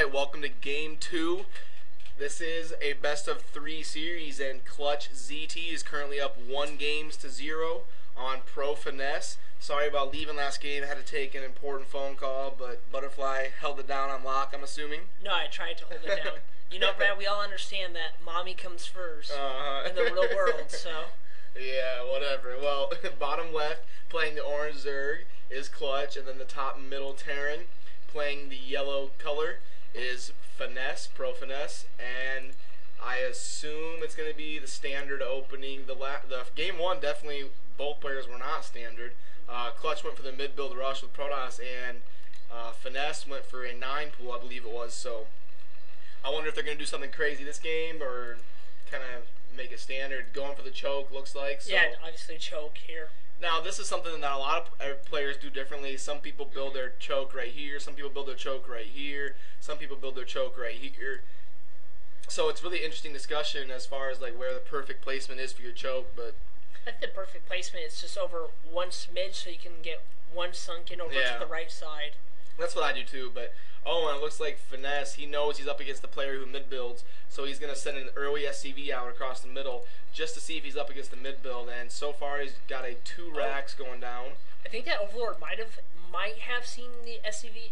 Alright, welcome to Game 2. This is a best-of-3 series, and cLuTch ZT is currently up 1-0 on pro FiNeSse. Sorry about leaving last game. I had to take an important phone call, but Butterfly held it down on lock, I'm assuming. No, I tried to hold it down. You know, Brad, we all understand that mommy comes first in the real world, so... Yeah, whatever. Well, bottom left, playing the orange Zerg, is cLuTch, and then the top middle Terran, playing the yellow color, is FiNeSse, pro FiNeSse, and I assume it's going to be the standard opening. The game one, definitely both players were not standard. cLuTch went for the mid-build rush with Protoss, and FiNeSse went for a 9 pool, I believe it was. So I wonder if they're going to do something crazy this game, or kind of make it standard. Going for the choke, looks like. So. Yeah, obviously choke here. Now, this is something that a lot of players do differently. Some people build their choke right here. Some people build their choke right here. Some people build their choke right here. So it's really interesting discussion as far as like where the perfect placement is for your choke. But I think the perfect placement is just over one smidge, so you can get one sunken over to the right side. That's what I do too. But and it looks like FiNeSse, he knows he's up against the player who mid builds, so he's gonna send an early SCV out across the middle just to see if he's up against the mid build. And so far he's got a 2 racks going down. I think that Overlord might have seen the SCV.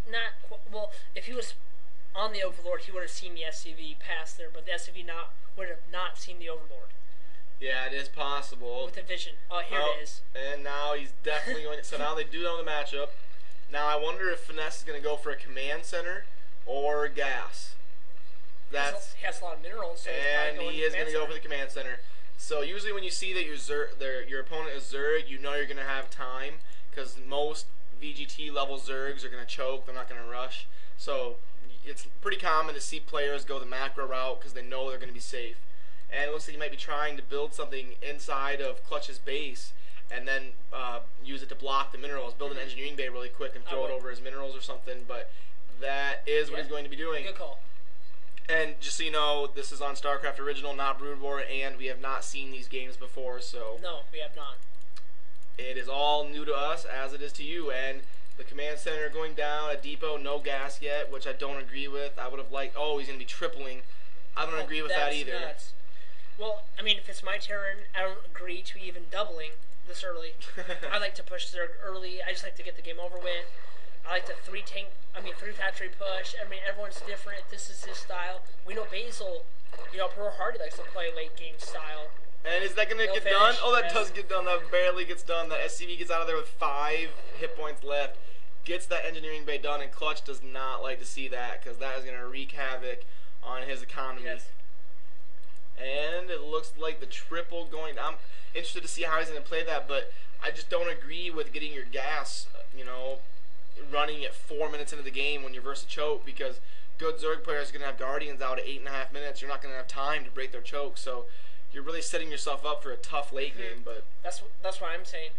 Well, if he was on the Overlord, he would have seen the SCV pass there, but the SCV would have not seen the Overlord. Yeah, it is possible. With the vision. Oh, here it is. And now he's definitely going to, so now they do know the matchup. Now I wonder if FiNeSse is going to go for a command center or gas. He has a lot of minerals, so and he is going to go for the command center. So usually when you see that your opponent is Zerg, you know you're going to have time, because most VGT level Zergs are going to choke. They're not going to rush. So it's pretty common to see players go the macro route because they know they're going to be safe. And it looks like he might be trying to build something inside of cLuTch's base, and then use it to block the minerals. Build an engineering bay really quick and throw it over his minerals or something. But that is what he's going to be doing. Good call. And just so you know, this is on StarCraft Original, not Brood War, and we have not seen these games before. So no, we have not. It is all new to us, as it is to you. And the command center going down, a depot, no gas yet, which I don't agree with. I would have liked. Oh, he's going to be tripling. I don't agree with that either. Nuts. Well, I mean, if it's my turn, I don't agree to even doubling this early. I like to push Zerg early. I just like to get the game over with. I like to 3 factory push. I mean, everyone's different. This is his style. We know Basil, Pearl Hardy likes to play late game style. And is that going to get done? Oh, that does get done. That barely gets done. That SCV gets out of there with 5 hit points left. Gets that engineering bay done, and cLuTch does not like to see that, because that is going to wreak havoc on his economy. Yes. And it looks like the triple going. I'm interested to see how he's going to play that, but I just don't agree with getting your gas, running at 4 minutes into the game when you're versus a choke, because good Zerg players are going to have Guardians out at 8.5 minutes. You're not going to have time to break their choke, so you're really setting yourself up for a tough late game. But that's what I'm saying.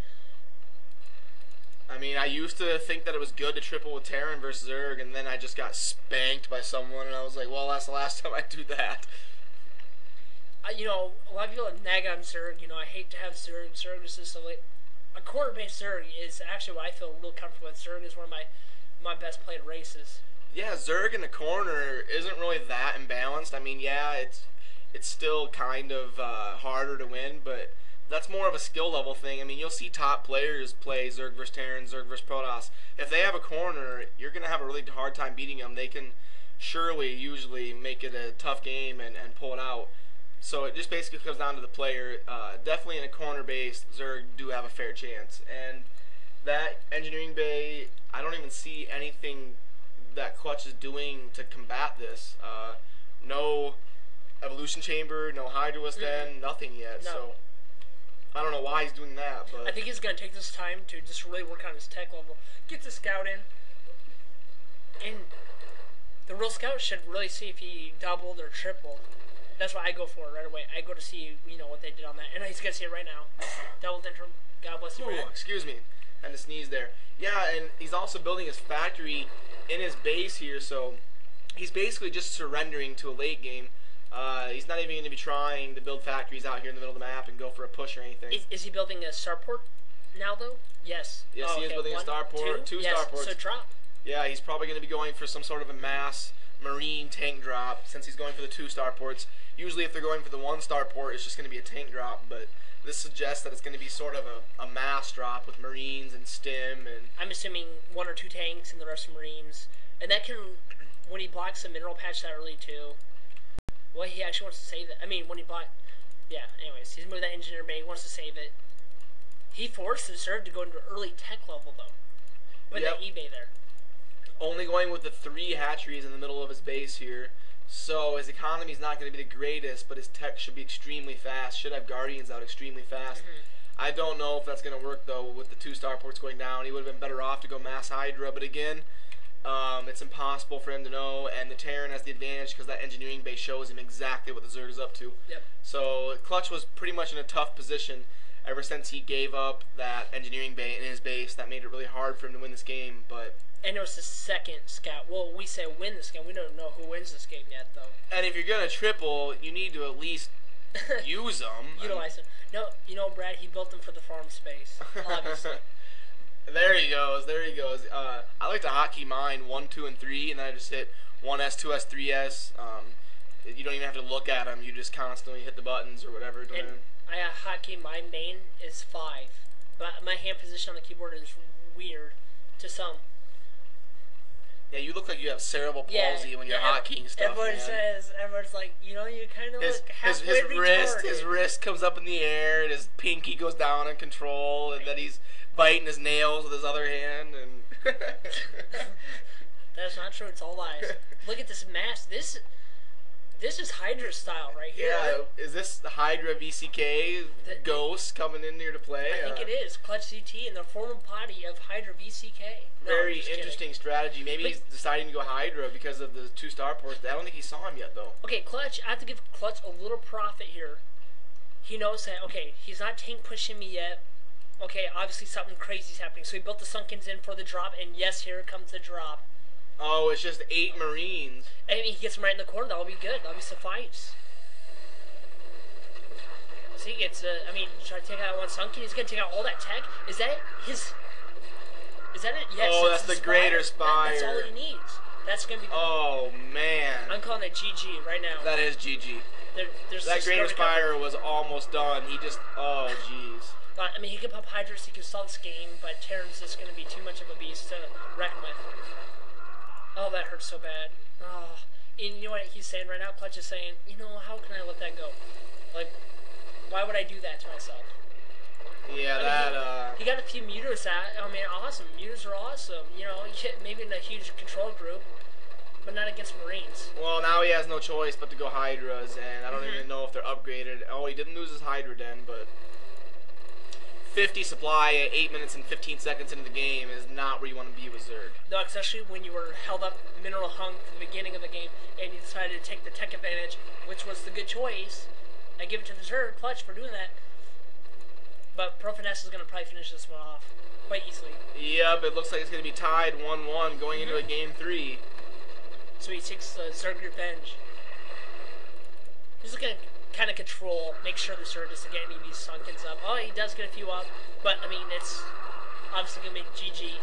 I mean, I used to think that it was good to triple with Terran versus Zerg, and then I just got spanked by someone, and I was like, well, that's the last time I do that. A lot of people nag on Zerg. I hate to have Zerg. Zerg is just a corner-based Zerg is actually what I feel real comfortable with. Zerg is one of my best played races. Yeah, Zerg in the corner isn't really that imbalanced. I mean, yeah, it's still kind of harder to win, but that's more of a skill level thing. I mean, you'll see top players play Zerg vs Terran, Zerg vs Protoss. If they have a corner, you're going to have a really hard time beating them. They can usually make it a tough game and pull it out. So it just basically comes down to the player. Definitely in a corner base, Zerg do have a fair chance. And that engineering bay, I don't even see anything that cLuTch is doing to combat this. No evolution chamber, no Hydralisk den, nothing yet. No. So I don't know why he's doing that. But I think he's going to take this time to just really work on his tech level. Get the scout in. And the real scout should really see if he doubled or tripled. That's what I go for right away. I go to see, what they did on that. And he's going to see it right now. Double interim. God bless you, man. Excuse me. I had to sneeze there. Yeah, and he's also building his factory in his base here, so he's basically just surrendering to a late game. He's not even going to be trying to build factories out here in the middle of the map and go for a push or anything. Is he building a starport now, though? Yes. Yes, he is building a starport. Two yes, starports. So drop. Yeah, he's probably going to be going for some sort of a mass marine tank drop since he's going for the 2-star ports. Usually if they're going for the 1-star port, it's just going to be a tank drop, but this suggests that it's going to be sort of a mass drop with marines and stim. And I'm assuming 1 or 2 tanks and the rest are marines. And that can, when he blocks a mineral patch that early too, well, he actually wants to save it. I mean, when he bought, yeah, anyways, he's moving that engineer bay, he wants to save it. He forced the serve to go into early tech level though. Put that eBay there. Only going with the 3 hatcheries in the middle of his base here. So his economy is not going to be the greatest, but his tech should be extremely fast. Should have Guardians out extremely fast. I don't know if that's going to work, though, with the 2-star ports going down. He would have been better off to go Mass Hydra, but again, it's impossible for him to know, and the Terran has the advantage because that engineering base shows him exactly what the Zerg is up to. Yep. So cLuTch was pretty much in a tough position ever since he gave up that engineering bay in his base. That made it really hard for him to win this game, but... And it was the second scout. Well, we say win this game. We don't know who wins this game yet, though. And if you're going to triple, you need to at least use them. Utilize them. No, you know, Brad, he built them for the farm space, obviously. There he goes. There he goes. I like to hotkey mine 1, 2, and 3, and then I just hit 1S, 2S, 3S. You don't even have to look at them. You just constantly hit the buttons or whatever. And I hotkey my main is 5, but my hand position on the keyboard is weird to some. Yeah, you look like you have cerebral palsy when you're hotkeying stuff, everyone's like, you know, you kind of look halfway retarded. His wrist comes up in the air, and his pinky goes down in control, and then he's biting his nails with his other hand, and... That's not true, it's all lies. Look at this mask. This is Hydra style right here. Yeah, is this the Hydra VCK ghost coming in here to play? I think it is. cLuTch CT and the formal body of Hydra VCK. No, very interesting strategy. Maybe he's deciding to go Hydra because of the 2-star ports. I don't think he saw him yet, though. Okay, cLuTch, I have to give cLuTch a little profit here. He knows that, okay, he's not tank pushing me yet. Okay, obviously something crazy is happening. So he built the Sunkens in for the drop, and yes, here comes the drop. Oh, it's just 8 Marines. I mean, he gets them right in the corner. That'll be good. That'll be suffice. See, he gets, I mean, try to take out 1 Sunken. He's going to take out all that tech. Is that it? Is that it? Yes. Oh, that's the Greater Spire. That's all he needs. That's going to be the... Oh, man. I'm calling it GG right now. That is GG. There's that Greater Spire was almost done. He just... Oh, jeez. I mean, he could pop Hydras. He could solve this game, but Terran's just going to be too much of a beast to reckon with. Oh, that hurts so bad. Oh. And you know what he's saying right now? cLuTch is saying, you know, how can I let that go? Like, why would I do that to myself? Yeah, he got a few mutas out. I mean, awesome. Mutas are awesome. You know, maybe in a huge control group, but not against Marines. Well, now he has no choice but to go Hydras, and I don't even know if they're upgraded. Oh, he didn't lose his Hydra den, but 50 supply at 8 minutes and 15 seconds into the game is not where you want to be with Zerg. No, especially when you were held up mineral hung from the beginning of the game, and you decided to take the tech advantage, which was the good choice. I give it to the Zerg cLuTch for doing that. But FiNeSse is going to probably finish this one off quite easily. Yep, it looks like it's going to be tied 1-1 going into a game 3. So he takes the Zerg revenge. He's looking to kind of control, make sure the Zerg doesn't get any of these Sunkens up. Oh, he does get a few up, but I mean, it's obviously going to be GG.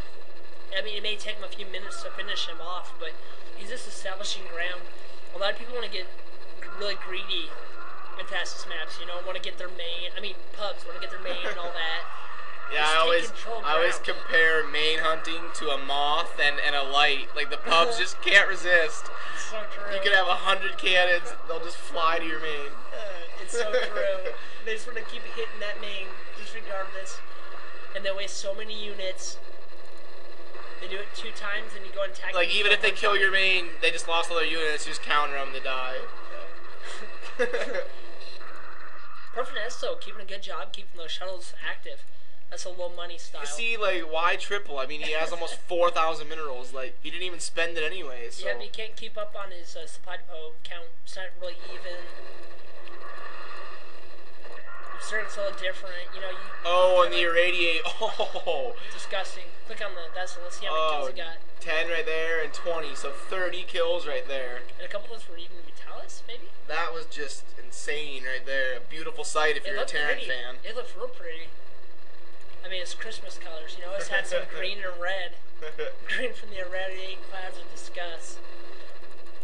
I mean, it may take him a few minutes to finish him off, but he's just establishing ground. A lot of people want to get really greedy in fastest maps, you know, want to get their main, I mean, pubs want to get their main and all that. Yeah, I always compare main hunting to a moth and a light. Like, the pubs just can't resist. It's so true. You can have 100 cannons, they'll just fly to your main. It's so true. They just want to keep hitting that main, just regardless. And they waste so many units. They do it 2 times, and you go and attack. Like, even if they kill your main, they just lost all their units, you just counter them, they die. FiNeSse, though, keeping a good job, keeping those shuttles active. That's a low money style. You see, like, why triple? I mean, he has almost 4,000 minerals. Like, he didn't even spend it anyway, so... Yeah, but he can't keep up on his supply depot count. It's not really even. It's a little different, you know. Oh, and the irradiate. Oh! Disgusting. Click on the... Let's see how many kills he got. 10 right there and 20, so 30 kills right there. And a couple of those were even Vitalis, maybe? That was just insane right there. A beautiful sight if you're a Terran fan. It looked real pretty. I mean, it's Christmas colors. You know, it's had some green and red. Green from the irradiating clouds of disgust.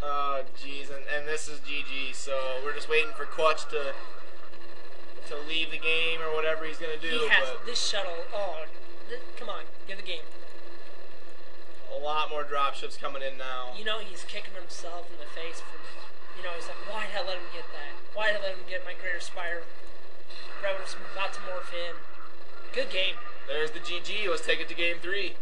Oh, jeez, and this is GG, so we're just waiting for cLuTch to leave the game or whatever he's going to do. He has but this shuttle. Oh, come on, give the game. a lot more dropships coming in now. You know, he's kicking himself in the face for, you know, he's like, why did I let him get that? Why did I let him get my Greater Spire? I was about to morph in. Good game. There's the GG. Let's take it to game 3.